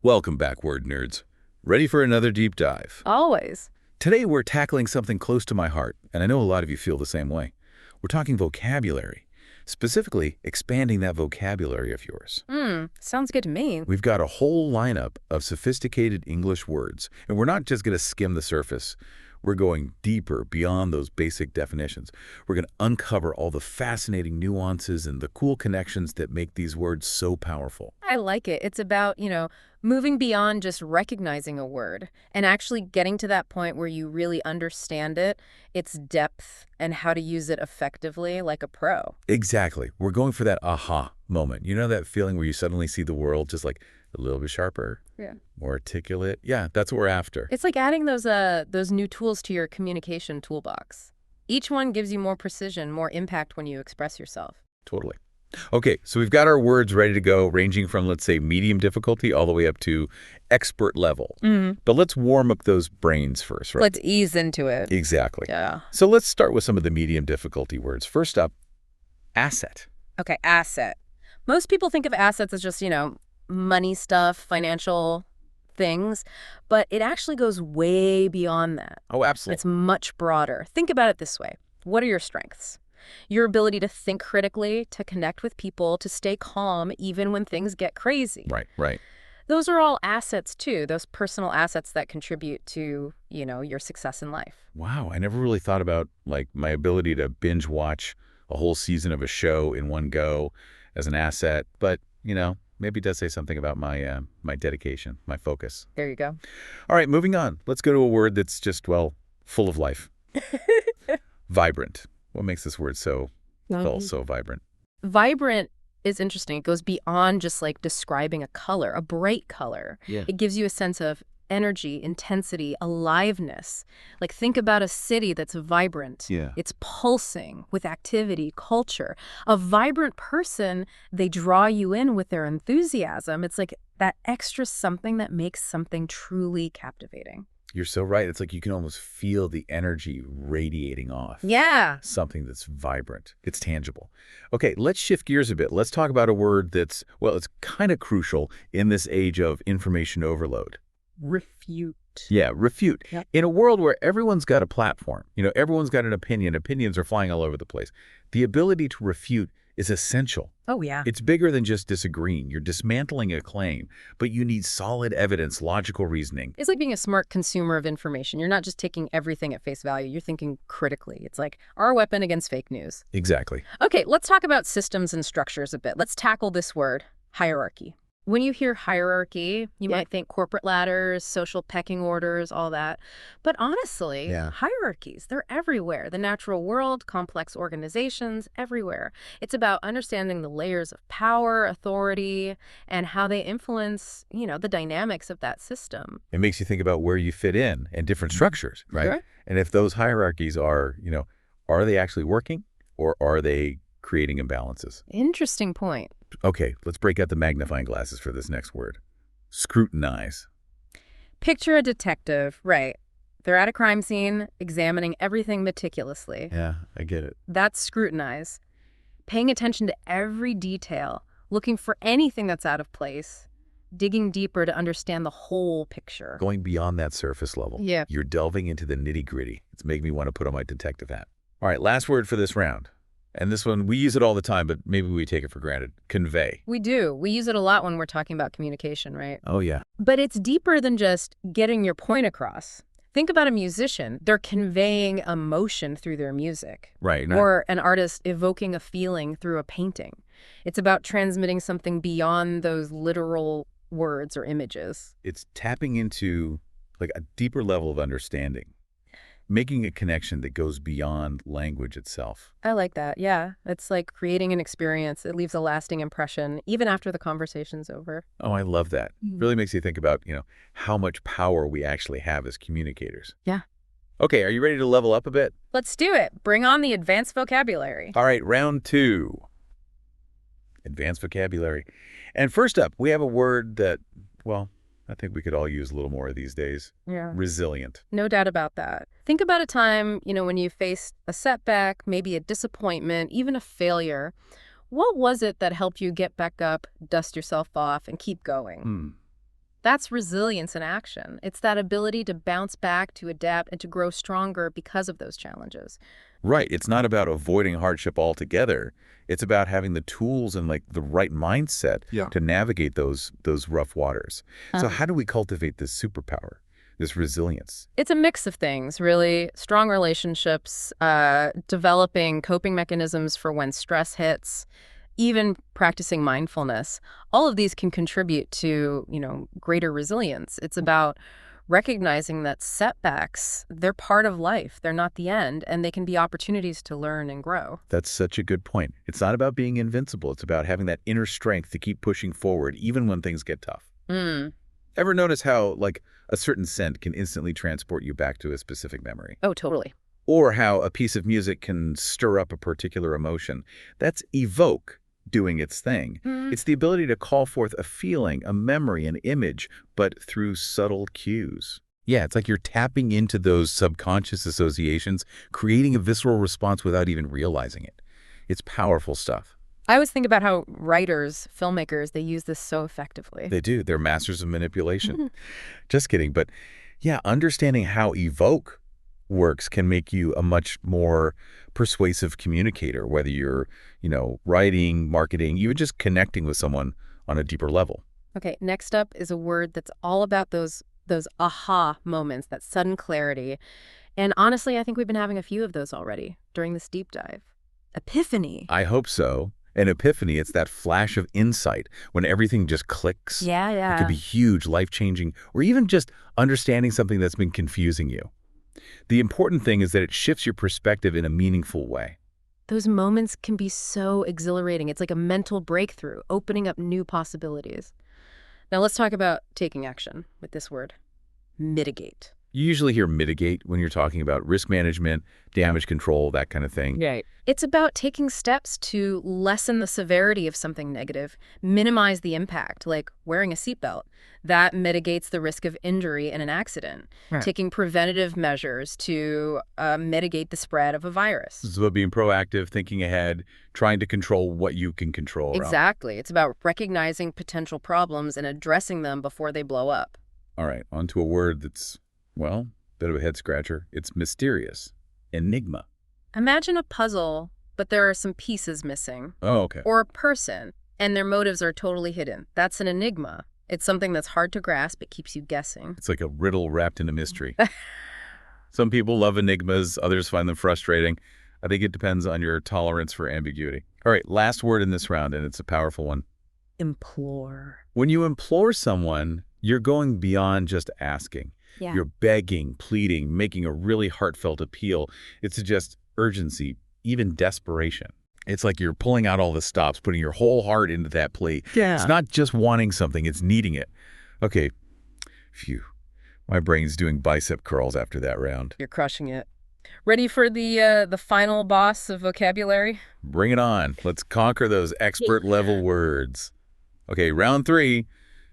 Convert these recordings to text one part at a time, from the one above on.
Welcome back, word nerds. Ready for another deep dive? Always. Today we're tackling something close to my heart, and I know a lot of you feel the same way. We're talking vocabulary, specifically expanding that vocabulary of yours. Sounds good to me. We've got a whole lineup of sophisticated English words, and we're not just going to skim the surface. We're going deeper beyond those basic definitions. We're going to uncover all the fascinating nuances and the cool connections that make these words so powerful. I like it. It's about, moving beyond just recognizing a word and actually getting to that point where you really understand it, its depth, and how to use it effectively like a pro. Exactly. We're going for that aha moment. You know that feeling where you suddenly see the world just like a little bit sharper, Yeah. more articulate? Yeah, that's what we're after. It's like adding those new tools to your communication toolbox. Each one gives you more precision, more impact when you express yourself. Totally. Okay, so we've got our words ready to go, ranging from, let's say, medium difficulty all the way up to expert level. But let's warm up those brains first, right? Let's ease into it. Exactly. Yeah. So let's start with some of the medium difficulty words. First up, asset. Okay, asset. Most people think of assets as just, money stuff, financial things, but it actually goes way beyond that. Oh, absolutely. It's much broader. Think about it this way. What are your strengths? Your ability to think critically, to connect with people, to stay calm even when things get crazy. Right. Those are all assets too, those personal assets that contribute to, your success in life. Wow, I never really thought about, like, my ability to binge watch a whole season of a show in one go as an asset. But, maybe it does say something about my my dedication, my focus. There you go. All right, moving on. Let's go to a word that's just, well, full of life. Vibrant. What makes this word so vibrant? Vibrant is interesting. It goes beyond just like describing a color, a bright color. Yeah. It gives you a sense of energy, intensity, aliveness. Like think about a city that's vibrant. Yeah. It's pulsing with activity, culture. A vibrant person, they draw you in with their enthusiasm. It's like that extra something that makes something truly captivating. You're so right. It's like you can almost feel the energy radiating off. Yeah. Something that's vibrant. It's tangible. Okay, let's shift gears a bit. Let's talk about a word that's, well, it's kind of crucial in this age of information overload. Refute. Yeah, refute. Yep. In a world where everyone's got a platform, everyone's got an opinion, opinions are flying all over the place. The ability to refute is essential. Oh, yeah. It's bigger than just disagreeing. You're dismantling a claim, but you need solid evidence, logical reasoning. It's like being a smart consumer of information. You're not just taking everything at face value. You're thinking critically. It's like our weapon against fake news. Exactly. Okay, let's talk about systems and structures a bit. Let's tackle this word, hierarchy. When you hear hierarchy, you might think corporate ladders, social pecking orders, all that. But honestly, hierarchies, they're everywhere. The natural world, complex organizations, everywhere. It's about understanding the layers of power, authority, and how they influence, the dynamics of that system. It makes you think about where you fit in and different structures, right? Sure. And if those hierarchies are, are they actually working or are they creating imbalances? Interesting point. Okay, let's break out the magnifying glasses for this next word. Scrutinize. Picture a detective, right? They're at a crime scene, examining everything meticulously. Yeah, I get it. That's scrutinize. Paying attention to every detail, looking for anything that's out of place, digging deeper to understand the whole picture. Going beyond that surface level. Yeah. You're delving into the nitty-gritty. It's making me want to put on my detective hat. All right, last word for this round. And this one, we use it all the time, but maybe we take it for granted. Convey. We do. We use it a lot when we're talking about communication, right? Oh, yeah. But it's deeper than just getting your point across. Think about a musician. They're conveying emotion through their music. Right. Or an artist evoking a feeling through a painting. It's about transmitting something beyond those literal words or images. It's tapping into like a deeper level of understanding. Making a connection that goes beyond language itself. I like that, yeah. It's like creating an experience. It leaves a lasting impression, even after the conversation's over. Oh, I love that. Really makes you think about, how much power we actually have as communicators. Yeah. Okay, are you ready to level up a bit? Let's do it. Bring on the advanced vocabulary. All right, round 2. Advanced vocabulary. And first up, we have a word that, well, I think we could all use a little more these days. Yeah. Resilient. No doubt about that. Think about a time, when you faced a setback, maybe a disappointment, even a failure. What was it that helped you get back up, dust yourself off, and keep going? That's resilience in action. It's that ability to bounce back, to adapt, and to grow stronger because of those challenges. Right. It's not about avoiding hardship altogether. It's about having the tools and like the right mindset to navigate those rough waters. So how do we cultivate this superpower, this resilience? It's a mix of things, really. Strong relationships, developing coping mechanisms for when stress hits, even practicing mindfulness. All of these can contribute to, greater resilience. It's about recognizing that setbacks, they're part of life. They're not the end, and they can be opportunities to learn and grow. That's such a good point. It's not about being invincible. It's about having that inner strength to keep pushing forward, even when things get tough. Ever notice how, like, a certain scent can instantly transport you back to a specific memory? Oh, totally. Or how a piece of music can stir up a particular emotion? That's evoke doing its thing. It's the ability to call forth a feeling, a memory, an image, but through subtle cues. Yeah, it's like you're tapping into those subconscious associations, creating a visceral response without even realizing it. It's powerful stuff. I always think about how writers, filmmakers, they use this so effectively. They do. They're masters of manipulation. Just kidding. But yeah, understanding how evoke works can make you a much more persuasive communicator, whether you're, writing, marketing, even just connecting with someone on a deeper level. Okay, next up is a word that's all about those aha moments, that sudden clarity. And honestly, I think we've been having a few of those already during this deep dive. Epiphany. I hope so. An epiphany, it's that flash of insight when everything just clicks. Yeah. It could be huge, life-changing, or even just understanding something that's been confusing you. The important thing is that it shifts your perspective in a meaningful way. Those moments can be so exhilarating. It's like a mental breakthrough, opening up new possibilities. Now let's talk about taking action with this word. Mitigate. You usually hear mitigate when you're talking about risk management, damage control, that kind of thing. Right. It's about taking steps to lessen the severity of something negative, minimize the impact, like wearing a seatbelt. That mitigates the risk of injury in an accident. Right. Taking preventative measures to mitigate the spread of a virus. It's about being proactive, thinking ahead, trying to control what you can control. Exactly. It's about recognizing potential problems and addressing them before they blow up. All right, on to a word that's, well, bit of a head-scratcher. It's mysterious. Enigma. Imagine a puzzle, but there are some pieces missing. Oh, okay. Or a person, and their motives are totally hidden. That's an enigma. It's something that's hard to grasp. It keeps you guessing. It's like a riddle wrapped in a mystery. Some people love enigmas. Others find them frustrating. I think it depends on your tolerance for ambiguity. All right, last word in this round, and it's a powerful one. Implore. When you implore someone, you're going beyond just asking. Yeah. You're begging, pleading, making a really heartfelt appeal. It suggests urgency, even desperation. It's like you're pulling out all the stops, putting your whole heart into that plea. Yeah. It's not just wanting something, it's needing it. Okay, phew. My brain's doing bicep curls after that round. You're crushing it. Ready for the final boss of vocabulary? Bring it on. Let's conquer those expert-level words. Okay, round 3,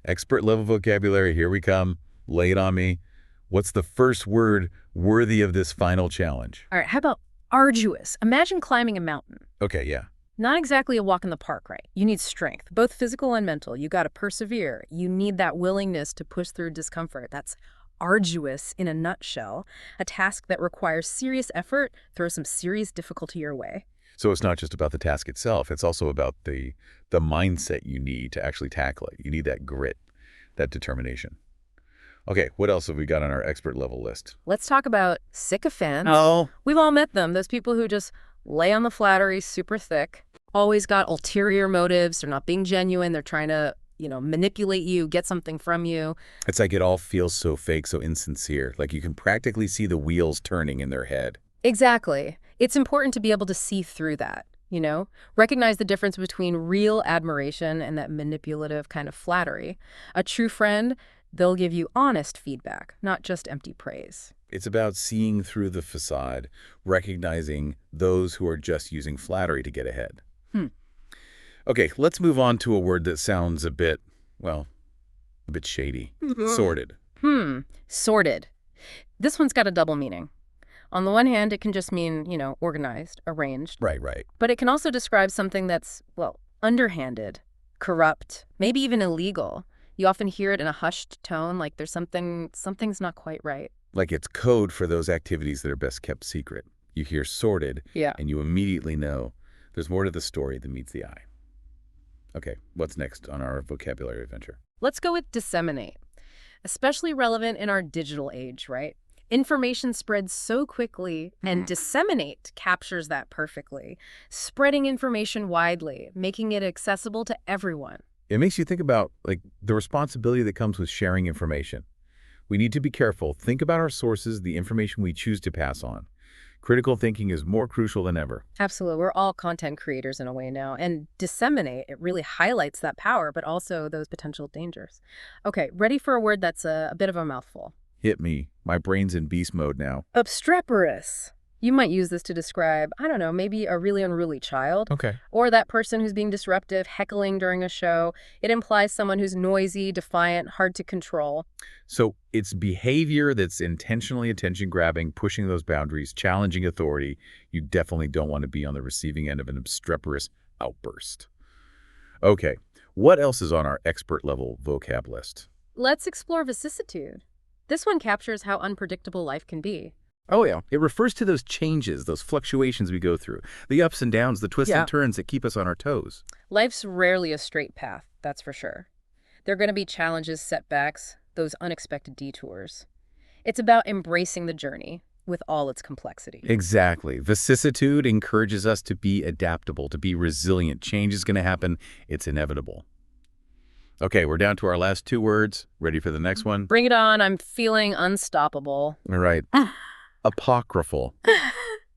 expert-level vocabulary. Here we come. Lay it on me. What's the first word worthy of this final challenge? All right, how about arduous? Imagine climbing a mountain. Okay, yeah. Not exactly a walk in the park, right? You need strength, both physical and mental. You got to persevere. You need that willingness to push through discomfort. That's arduous in a nutshell. A task that requires serious effort, throws some serious difficulty your way. So it's not just about the task itself. It's also about the mindset you need to actually tackle it. You need that grit, that determination. Okay, what else have we got on our expert level list? Let's talk about sycophants. Oh. We've all met them. Those people who just lay on the flattery super thick, always got ulterior motives. They're not being genuine. They're trying to, manipulate you, get something from you. It's like it all feels so fake, so insincere. Like you can practically see the wheels turning in their head. Exactly. It's important to be able to see through that, Recognize the difference between real admiration and that manipulative kind of flattery. A true friend, they'll give you honest feedback, not just empty praise. It's about seeing through the facade, recognizing those who are just using flattery to get ahead. Okay, let's move on to a word that sounds a bit shady. Sordid. Sordid. This one's got a double meaning. On the one hand, it can just mean, organized, arranged. Right. But it can also describe something that's, underhanded, corrupt, maybe even illegal. You often hear it in a hushed tone, like something's not quite right. Like it's code for those activities that are best kept secret. You hear sorted, Yeah. and you immediately know there's more to the story than meets the eye. Okay, what's next on our vocabulary adventure? Let's go with disseminate. Especially relevant in our digital age, right? Information spreads so quickly, and disseminate captures that perfectly, spreading information widely, making it accessible to everyone. It makes you think about the responsibility that comes with sharing information. We need to be careful. Think about our sources, the information we choose to pass on. Critical thinking is more crucial than ever. Absolutely. We're all content creators in a way now. And disseminate, it really highlights that power, but also those potential dangers. Okay, ready for a word that's a bit of a mouthful. Hit me. My brain's in beast mode now. Obstreperous. You might use this to describe, I don't know, maybe a really unruly child. Okay. Or that person who's being disruptive, heckling during a show. It implies someone who's noisy, defiant, hard to control. So it's behavior that's intentionally attention-grabbing, pushing those boundaries, challenging authority. You definitely don't want to be on the receiving end of an obstreperous outburst. Okay, what else is on our expert-level vocab list? Let's explore vicissitude. This one captures how unpredictable life can be. Oh, yeah. It refers to those changes, those fluctuations we go through, the ups and downs, the twists and turns that keep us on our toes. Life's rarely a straight path, that's for sure. There are going to be challenges, setbacks, those unexpected detours. It's about embracing the journey with all its complexity. Exactly. Vicissitude encourages us to be adaptable, to be resilient. Change is going to happen. It's inevitable. Okay, we're down to our last two words. Ready for the next one? Bring it on. I'm feeling unstoppable. All right. Apocryphal.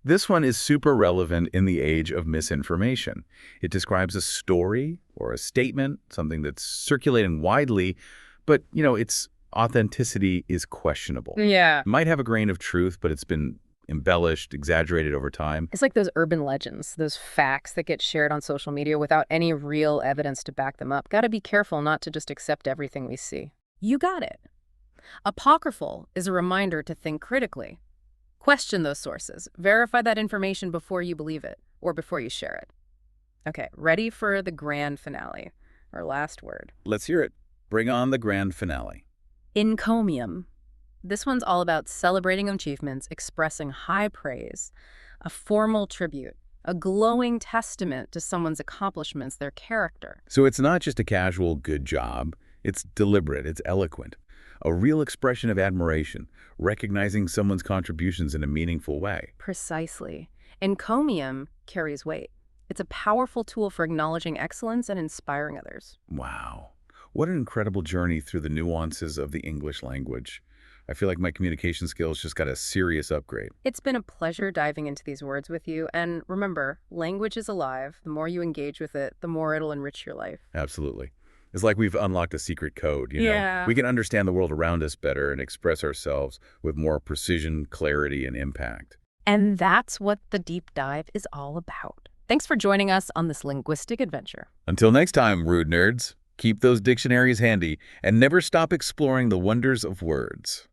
This one is super relevant in the age of misinformation. It describes a story or a statement, something that's circulating widely, but, its authenticity is questionable. Yeah. It might have a grain of truth, but it's been embellished, exaggerated over time. It's like those urban legends, those facts that get shared on social media without any real evidence to back them up. Got to be careful not to just accept everything we see. You got it. Apocryphal is a reminder to think critically. Question those sources. Verify that information before you believe it or before you share it. Okay, ready for the grand finale, our last word. Let's hear it. Bring on the grand finale. Encomium. This one's all about celebrating achievements, expressing high praise, a formal tribute, a glowing testament to someone's accomplishments, their character. So it's not just a casual good job. It's deliberate. It's eloquent. A real expression of admiration, recognizing someone's contributions in a meaningful way. Precisely. Encomium carries weight. It's a powerful tool for acknowledging excellence and inspiring others. Wow. What an incredible journey through the nuances of the English language. I feel like my communication skills just got a serious upgrade. It's been a pleasure diving into these words with you. And remember, language is alive. The more you engage with it, the more it'll enrich your life. Absolutely. It's like we've unlocked a secret code, Yeah. We can understand the world around us better and express ourselves with more precision, clarity, and impact. And that's what the deep dive is all about. Thanks for joining us on this linguistic adventure. Until next time, rude nerds, keep those dictionaries handy and never stop exploring the wonders of words.